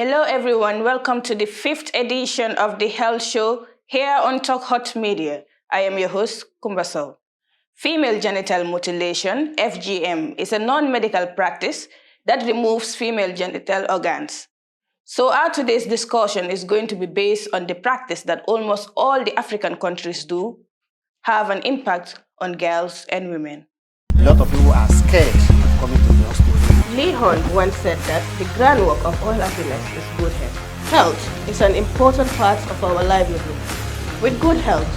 Hello everyone, welcome to the 5th edition of the Health Show here on Talk Hot Media. I am your host, Kumbaso. Female genital mutilation, FGM, is a non-medical practice that removes female genital organs. So our today's discussion is going to be based on the practice that almost all the African countries do have an impact on girls and women. A lot of people are scared of coming to the hospital. Lee Hunt once said that the groundwork of all happiness is good health. Health is an important part of our livelihood. With good health,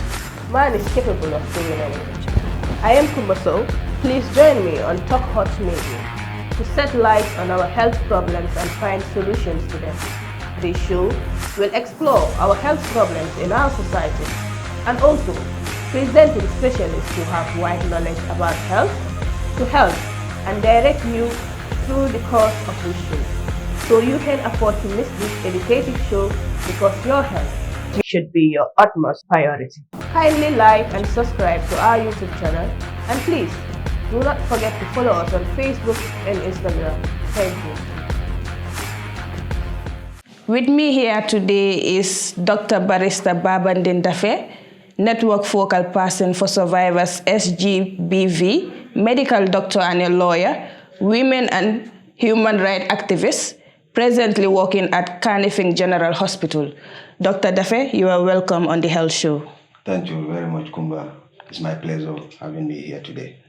man is capable of doing anything. I am Kumbaso. Please join me on Talk Hot Media to set light on our health problems and find solutions to them. This show will explore our health problems in our society and also presenting specialists who have wide knowledge about health to help and direct you through the course of this show, so you can afford to miss this educative show because your health should be your utmost priority. Kindly like and subscribe to our YouTube channel, and please do not forget to follow us on Facebook and Instagram. Thank you. With me here today is Dr. Barrister Babandin Dafe, Network Focal Person for Survivors SGBV, medical doctor and a lawyer, women and human rights activist, presently working at Carnifing General Hospital. Dr. Dafe, you are welcome on the Health Show. Thank you very much, Kumba. It's my pleasure having me here today.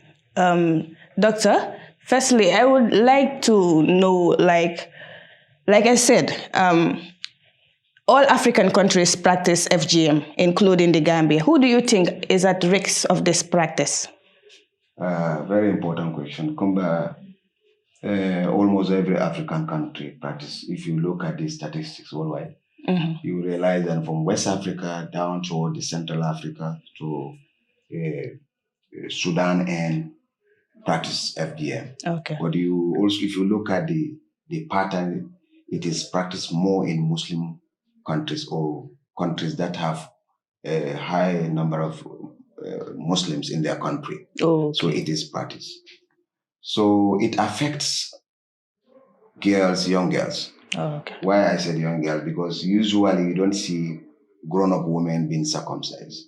Doctor, firstly, I would like to know, like I said, all African countries practice FGM, including the Gambia. Who do you think is at risk of this practice? Very important question. Kumba, almost every African country practice. If you look at the statistics worldwide, you realize that from West Africa down to the Central Africa to Sudan and practice FGM. Okay. But you also, if you look at the pattern, it is practiced more in Muslim countries or countries that have a high number of Muslims in their country. Oh, okay. So it is practiced. So it affects girls, young girls. Oh, okay. Why I said young girls? Because usually you don't see grown-up women being circumcised.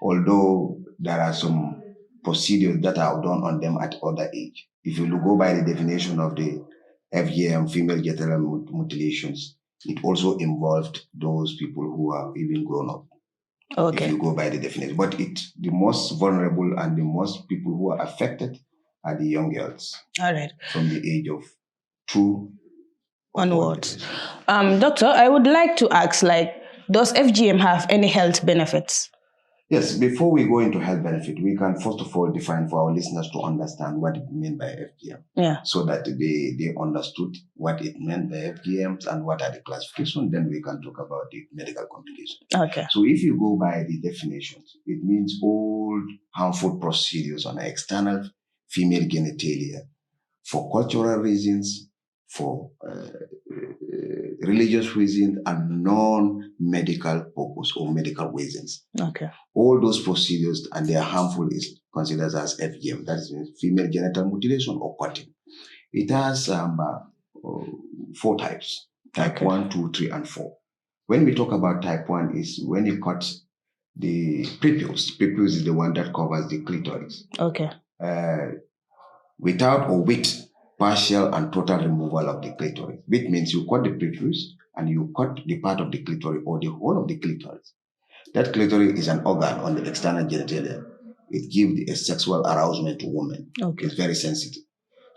Although there are some procedures that are done on them at other age. If you go by the definition of the FGM, female genital mutilations, it also involved those people who are even grown up. Okay. If you go by the definition. But the most vulnerable and the most people who are affected are the young girls. All right. From the age of 2 onwards. Doctor, I would like to ask, does FGM have any health benefits? Yes, before we go into health benefit, we can first of all define for our listeners to understand what it means by FGM. Yeah. So that they understood what it meant by FGMs and what are the classifications, then we can talk about the medical complications. Okay. So if you go by the definitions, it means all harmful procedures on external female genitalia for cultural reasons, for religious reasons, and non-medical purpose or medical reasons. Okay. All those procedures and they are harmful is considered as FGM. That is female genital mutilation or cutting. It has 4 types: type Okay. 1, 2, 3, and 4. When we talk about type 1 is when you cut the prepuce. Prepuce is the one that covers the clitoris. Okay. Without or with partial and total removal of the clitoris, which means you cut the prepuce and you cut the part of the clitoris or the whole of the clitoris. That clitoris is an organ on the external genitalia. It gives a sexual arousement to women. Okay. It's very sensitive.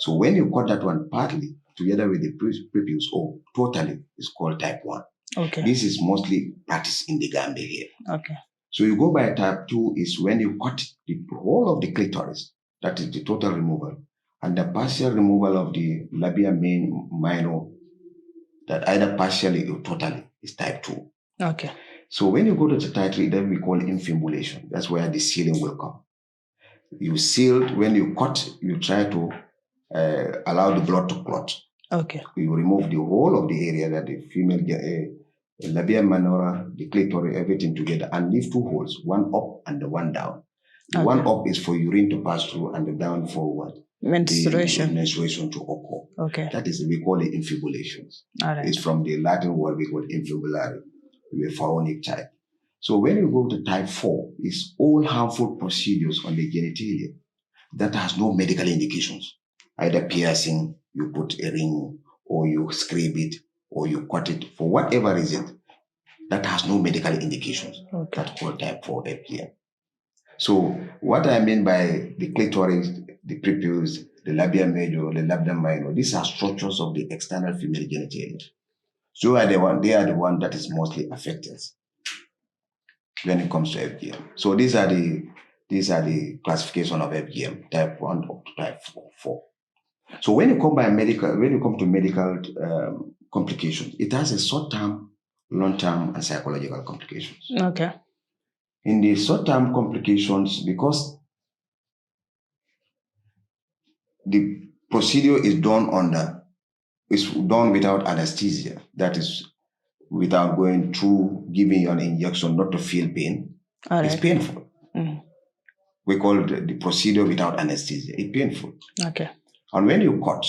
So when you cut that one partly together with the prepuce or totally, it's called type 1. Okay. This is mostly practiced in the Gambia here. Okay. So you go by type 2 is when you cut the whole of the clitoris, that is the total removal, and the partial removal of the labia minor, that either partially or totally, is type 2. Okay. So when you go to the type 3, then we call infibulation. That's where the sealing will come. You sealed, when you cut, you try to allow the blood to clot. Okay. You remove the whole of the area that the female labia minora, the clitoris, everything together, and leave 2 holes, one up and the one down. The Okay. one up is for urine to pass through and the down for what? menstruation to occur. Okay. That is, we call it infibulations. All right. It's from the Latin word we call infibulary, the pharaonic type. So when you go to type 4, it's all harmful procedures on the genitalia that has no medical indications. Either piercing, you put a ring, or you scrape it, or you cut it, for whatever reason, that has no medical indications. Okay. That's called type 4 FGM. So what I mean by the clitoris, the prepuce, the labia major, the labia minor, these are structures of the external female genitalia. So they are the one that is mostly affected when it comes to FGM. So these are the classification of FGM, type 1 up to type 4. So when you come to medical complications, it has a short-term, long-term, and psychological complications. Okay. In the short-term complications, because the procedure is done without anesthesia, that is, without going through giving you an injection not to feel pain. All right. It's painful. Mm. We call it the procedure without anesthesia. It's painful. Okay. And when you cut,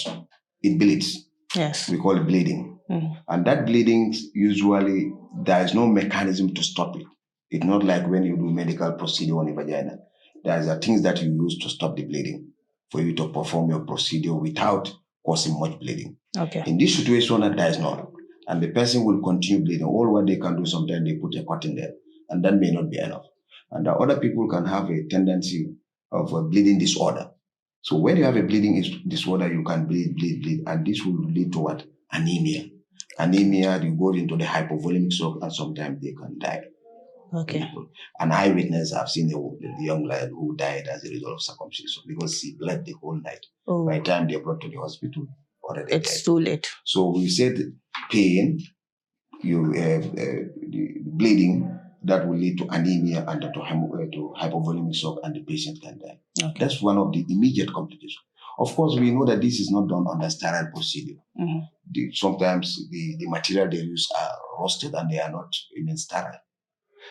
it bleeds. Yes. We call it bleeding. Mm. And that bleeding, usually, there is no mechanism to stop it. It's not like when you do medical procedure on the vagina. There are things that you use to stop the bleeding for you to perform your procedure without causing much bleeding. Okay. In this situation, there is none. And the person will continue bleeding. All what they can do, sometimes they put a cotton there. And that may not be enough. And the other people can have a tendency of a bleeding disorder. So when you have a bleeding disorder, you can bleed. And this will lead to what? Anemia. Anemia, you go into the hypovolemic shock, and sometimes they can die. Okay. An eyewitness, I've seen a young lad who died as a result of circumcision because he bled the whole night. Oh. By the time they brought to the hospital, already it's dead. too late. So we said pain, the bleeding, that will lead to anemia and to hypovolemic shock, and the patient can die. Okay. That's one of the immediate complications. Of course, we know that this is not done under sterile procedure. Mm-hmm. Sometimes the material they use are roasted and they are not even sterile.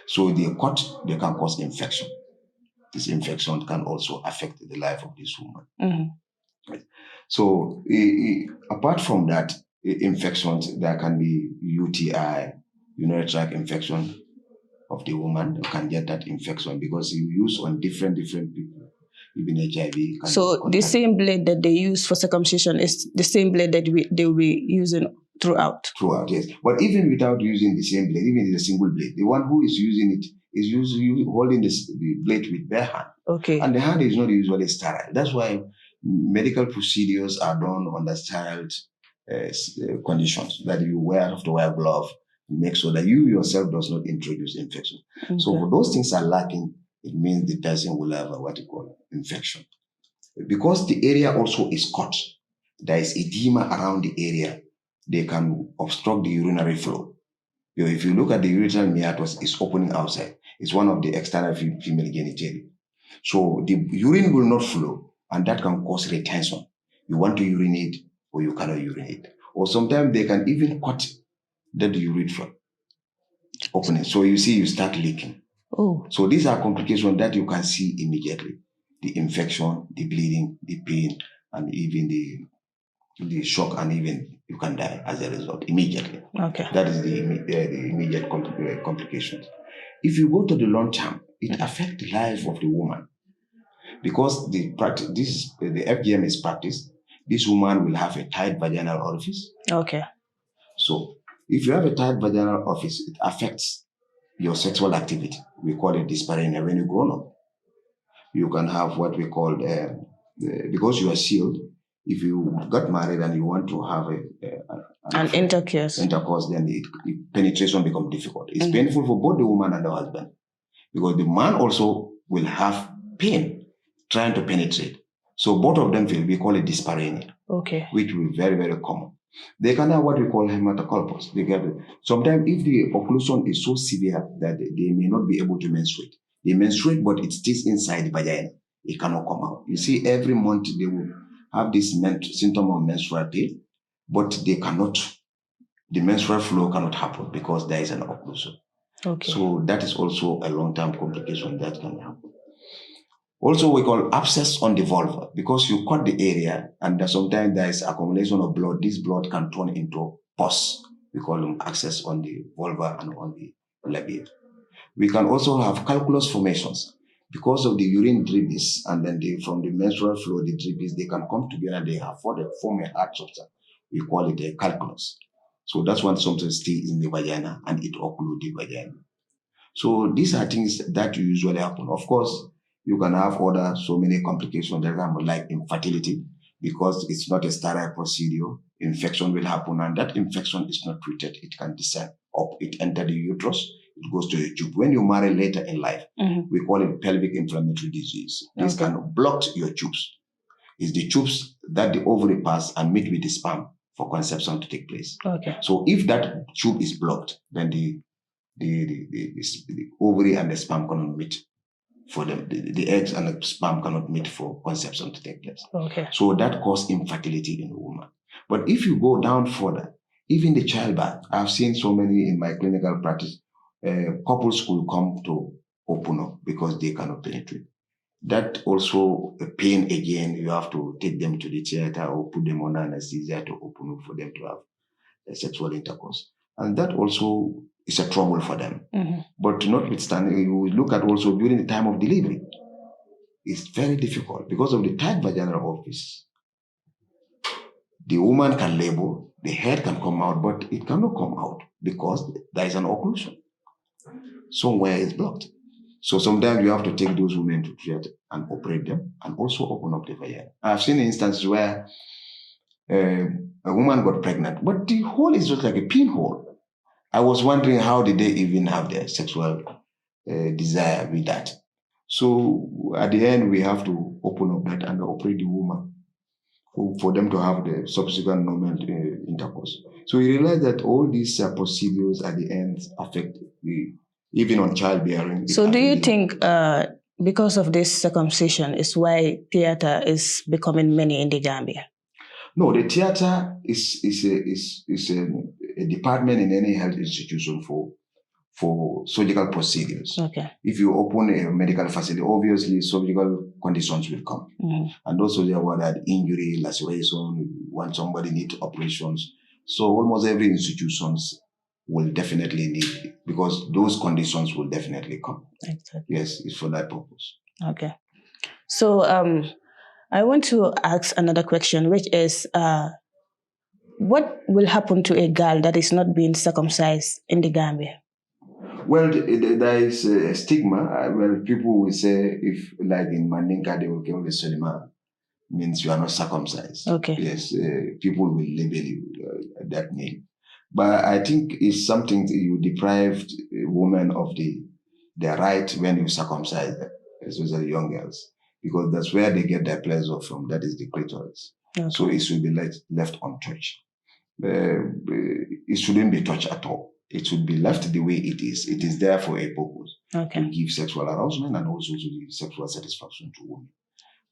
So they can cause infection. This infection can also affect the life of this woman. Mm-hmm. Right. So apart from that, infections, there can be UTI, urinary tract infection of the woman. You can get that infection because you use on different people. Even HIV. So the same blade that they use for circumcision is the same blade that they will be using throughout? Throughout, yes. But even without using the same blade, even if it's a single blade, the one who is using it is usually holding the blade with bare hand. Okay. And the hand is not usually sterile. That's why medical procedures are done under sterile conditions, that you have to wear gloves, make sure that you yourself does not introduce infection. Okay. So if those things are lacking, it means the person will have what you call infection. Because the area also is cut, there is edema around the area, they can obstruct the urinary flow. If you look at the ureteral meatus, it's opening outside. It's one of the external female genitalia. So the urine will not flow, and that can cause retention. You want to urinate, or you cannot urinate. Or sometimes they can even cut the urethra opening. So you see, you start leaking. Oh. So these are complications that you can see immediately. The infection, the bleeding, the pain, and even the shock, and even you can die as a result immediately. Okay. That is the immediate complications. If you go to the long term, it affects the life of the woman. Because the FGM is practiced, this woman will have a tight vaginal orifice. Okay. So if you have a tight vaginal orifice, it affects your sexual activity. We call it dyspareunia. When you grow up, you can have what we call, because you are sealed, if you got married and you want to have an intercourse, then penetration becomes difficult. It's painful for both the woman and the husband, because the man also will have pain trying to penetrate. So both of them feel, we call it dyspareunia, okay, which will be very, very common. They can have what we call hematocolpos. Sometimes if the occlusion is so severe that they may not be able to menstruate. They menstruate, but it stays inside the vagina. It cannot come out. You see, every month they will have this symptom of menstrual pain, but they cannot, the menstrual flow cannot happen because there is an occlusion. Okay. So that is also a long-term complication that can happen. Also, we call abscess on the vulva because you cut the area and sometimes there is accumulation of blood. This blood can turn into pus. We call them abscess on the vulva and on the labia. We can also have calculus formations because of the urine dribbles and then from the menstrual flow, the dribbles, they can come together and they form a hard substance. We call it a calculus. So that's when something stays in the vagina and it occludes the vagina. So these are things that usually happen. Of course, you can have other so many complications, like infertility, because it's not a sterile procedure. Infection will happen, and that infection is not treated. It can descend up. It enters the uterus. It goes to the tube. When you marry later in life, we call it pelvic inflammatory disease. This can block your tubes. It's the tubes that the ovary pass and meet with the sperm for conception to take place. So if that tube is blocked, then the ovary and the sperm cannot meet for them. The eggs and the sperm cannot meet for conception to take place. So that causes infertility in a woman. But if you go down further, even the childbirth, I've seen so many in my clinical practice, couples could come to open up because they cannot penetrate. That also a pain again, you have to take them to the theater or put them on anesthesia to open up for them to have a sexual intercourse. And that also is a trouble for them. But notwithstanding, you look at also during the time of delivery, it's very difficult because of the tight vaginal orifice. The woman can labor, the head can come out, but it cannot come out because there is an occlusion. Somewhere it's blocked. So sometimes you have to take those women to theater and operate them and also open up the vagina. I've seen instances where a woman got pregnant, but the hole is just like a pinhole. I was wondering how did they even have their sexual desire with that. So at the end, we have to open up that and operate the woman for them to have the subsequent normal intercourse. So we realize that all these procedures at the end affect even on childbearing. So do you think because of this circumcision is why theater is becoming many in the Gambia? No, the theater is a department in any health institution for surgical procedures. If you open a medical facility, obviously surgical conditions will come. And also there were that injury, laceration, when somebody needs operations. So almost every institutions will definitely need it because those conditions will definitely come. Yes, it's for that purpose. So I want to ask another question, which is what will happen to a girl that is not being circumcised in the Gambia? Well, there is a stigma. Well, people will say, if like in Mandinka, they will call the Solima, means you are not circumcised. Yes, people will label you that name. But I think it's something that you deprive women of their right when you circumcise them, especially young girls, because that's where they get their pleasure from. That is the clitoris. So it should be left untouched. It shouldn't be touched at all. It should be left the way it is. It is there for a purpose to give sexual arousement and also to give sexual satisfaction to women.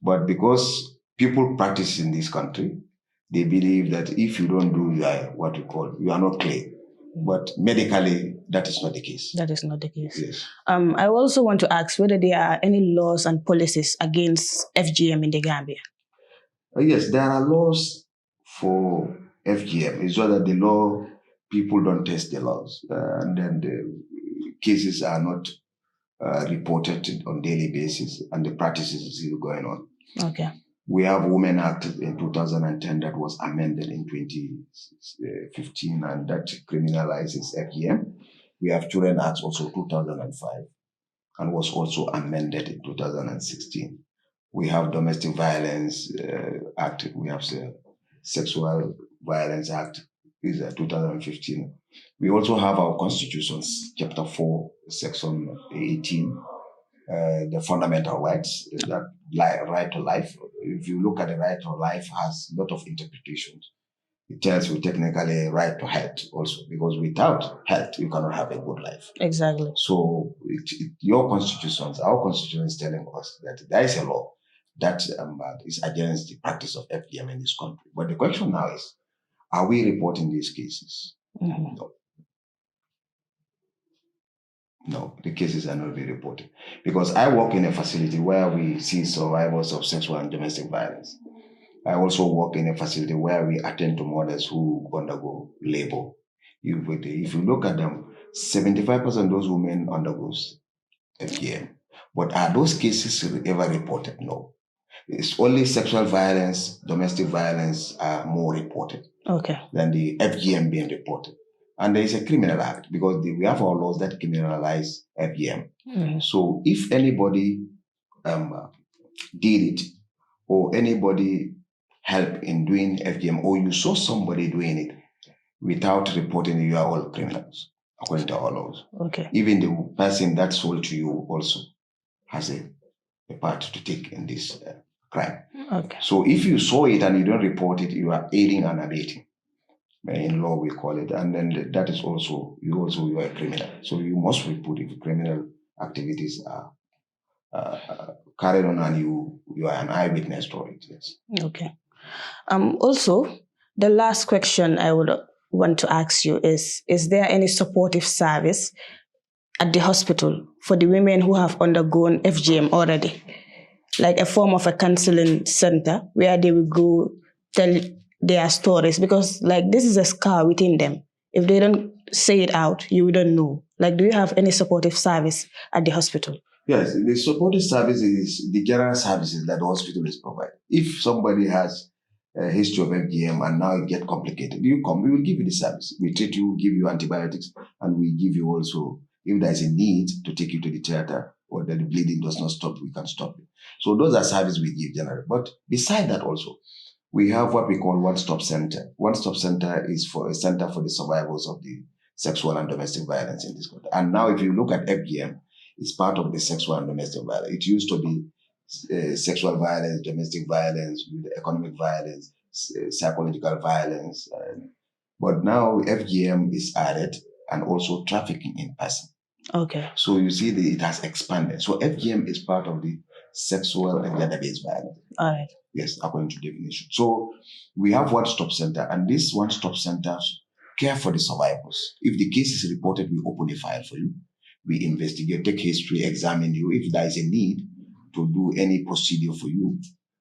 But because people practice in this country, they believe that if you don't do what we call, you are not clean. But medically, that is not the case. That is not the case. Yes. I also want to ask whether there are any laws and policies against FGM in the Gambia. Yes, there are laws for FGM. It's just that the law, people don't test the laws. And then the cases are not reported on daily basis and the practices is still going on. We have Women Act in 2010 that was amended in 2015 and that criminalizes FGM. We have Children Act also 2005 and was also amended in 2016. We have Domestic Violence Act. We have the Sexual Violence Act is 2015. We also have our constitutions, Chapter 4, Section 18, the fundamental rights, that right to life. If you look at the right to life, has a lot of interpretations. It tells you technically right to health also, because without health, you cannot have a good life. So your constitutions, our constitution is telling us that there is a law that is against the practice of FGM in this country. But the question now is, are we reporting these cases? No. No, the cases are not being reported. Because I work in a facility where we see survivors of sexual and domestic violence. I also work in a facility where we attend to mothers who undergo labor. If you look at them, 75% of those women undergoes FGM. But are those cases ever reported? No. It's only sexual violence, domestic violence are more reported than the FGM being reported. And there is a criminal act because we have our laws that criminalize FGM. Mm-hmm. So if anybody did it or anybody helped in doing FGM or you saw somebody doing it without reporting it, you are all criminals according to our laws. Okay. Even the person that sold to you also has a part to take in this crime. Okay. So if you saw it and you don't report it, you are aiding and abetting. In law, we call it, and then that is also you are a criminal. So you must report if criminal activities are carried on and you are an eyewitness to it. Yes. Okay. Also, the last question I would want to ask you is there any supportive service at the hospital for the women who have undergone FGM already? Like a form of a counseling center where they will go tell their stories, because like this is a scar within them. If they don't say it out, you wouldn't know. Like, do you have any supportive service at the hospital? Yes, the supportive service is the general services that the hospital is providing. If somebody has a history of FGM and now it gets complicated, you come, we will give you the service. We treat you, give you antibiotics, and we give you also, if there is a need to take you to the theater or that the bleeding does not stop, we can stop it. So those are services we give generally. But beside that also, we have what we call one-stop center. One-stop center is for a center for the survivors of the sexual and domestic violence in this country. And now if you look at FGM, it's part of the sexual and domestic violence. It used to be sexual violence, domestic violence, economic violence, psychological violence. But now FGM is added and also trafficking in person. Okay. So you see it has expanded. So FGM is part of the sexual and gender-based violence. All right. Yes, according to definition. So we have one-stop center, and this one-stop centers care for the survivors. If the case is reported, we open a file for you. We investigate, take history, examine you. If there is a need to do any procedure for you,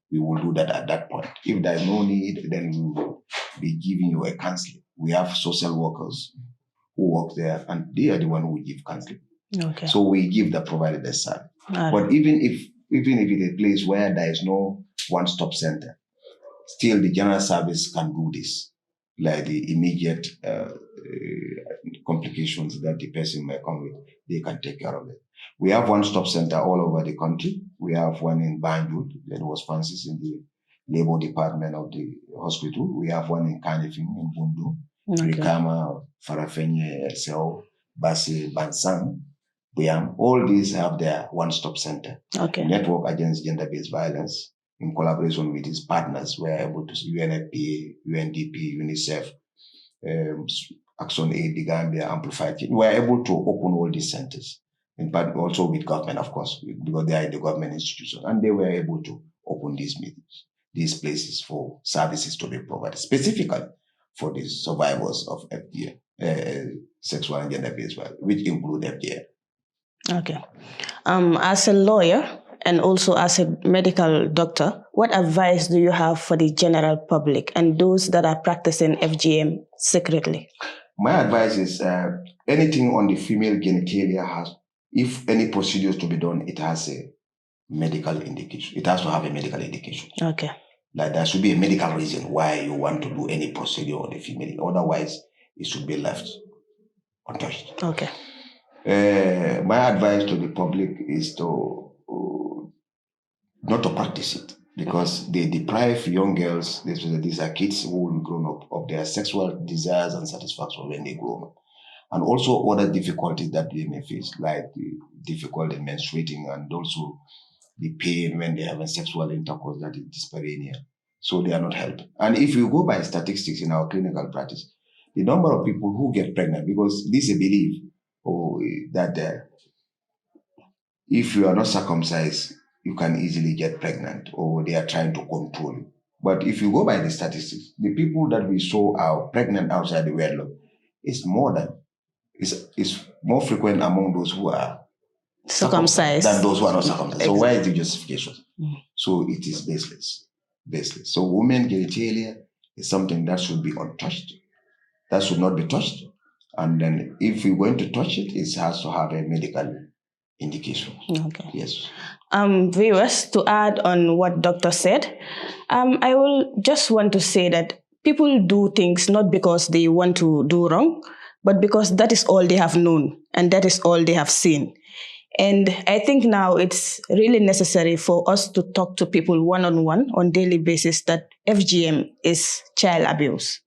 we will do that at that point. If there is no need, then we will be giving you a counseling. We have social workers who work there, and they are the one who give counseling. Okay. So we give the provided the service. But even if it is a place where there is no one-stop center, still the general service can do this, like the immediate complications that the person may come with, they can take care of it. We have one-stop center all over the country. We have one in Banjul, that was Francis in the labor department of the hospital. We have one in Kanifing in Bundu, Rikama, Farafenye, Seo, Basi, Bansang, Buyam. All these have their one-stop center. Okay. Network Against Gender-Based Violence, in collaboration with its partners, we are able to UNFPA, UNDP, UNICEF, Action Aid, the Gambia, Amplified. We are able to open all these centers, in part also with government, of course, because they are in the government institution, and they were able to open these meetings, these places for services to be provided, specifically for the survivors of FGM, sexual and gender-based violence, which include FGM. Okay. As a lawyer and also as a medical doctor, what advice do you have for the general public and those that are practicing FGM secretly? My advice is anything on the female genitalia if any procedures to be done, it has a medical indication. It has to have a medical indication. Okay. Like there should be a medical reason why you want to do any procedure on the female. Otherwise, it should be left untouched. Okay. My advice to the public is to not to practice it, because they deprive young girls, these are kids who will grow up, of their sexual desires and satisfaction when they grow up. And also other difficulties that they may face, like the difficulty in menstruating and also the pain when they have a sexual intercourse, that is dyspareunia. So they are not helped. And if you go by statistics in our clinical practice, the number of people who get pregnant, because this is a belief that if you are not circumcised, you can easily get pregnant, or they are trying to control you. But if you go by the statistics, the people that we saw are pregnant outside the wedlock is more than is more frequent among those who are Circumcised than those who are not circumcised. So where is the Exactly. justification? So it is baseless. Baseless. So women genitalia is something that should be untouched. That should not be touched. And then if we're going to touch it, it has to have a medical indication. Okay. Yes. Viewers, to add on what Doctor said, I will just want to say that people do things not because they want to do wrong, but because that is all they have known and that is all they have seen. And I think now it's really necessary for us to talk to people one-on-one on daily basis that FGM is child abuse.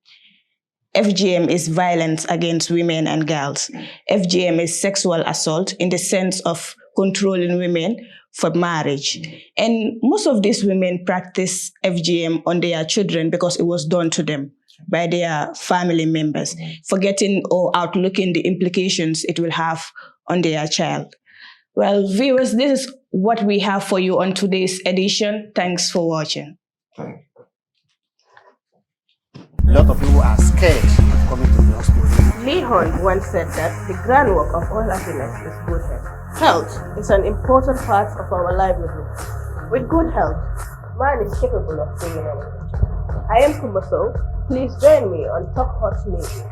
FGM is violence against women and girls. FGM is sexual assault in the sense of controlling women for marriage. And most of these women practice FGM on their children because it was done to them by their family members, forgetting or outlooking the implications it will have on their child. Well, viewers, this is what we have for you on today's edition. Thanks for watching. Thank you. A lot of people are scared of coming to the hospital. Lee Horn once said that the groundwork of all happiness is good health. Health is an important part of our livelihood. With good health, man is capable of doing anything. I am Kumaso. Please join me on Talk Hot Media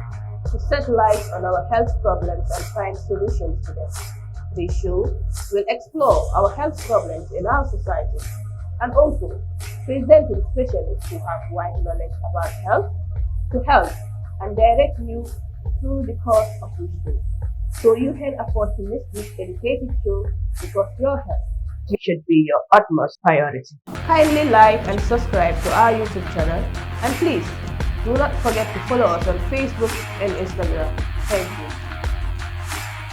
to set light on our health problems and find solutions to them. This show will explore our health problems in our society and also presenting specialists who have wide knowledge about health to help and direct you through the course of wisdom. So you can afford to miss this educative show because your health should be your utmost priority. Kindly like and subscribe to our YouTube channel and please do not forget to follow us on Facebook and Instagram. Thank you.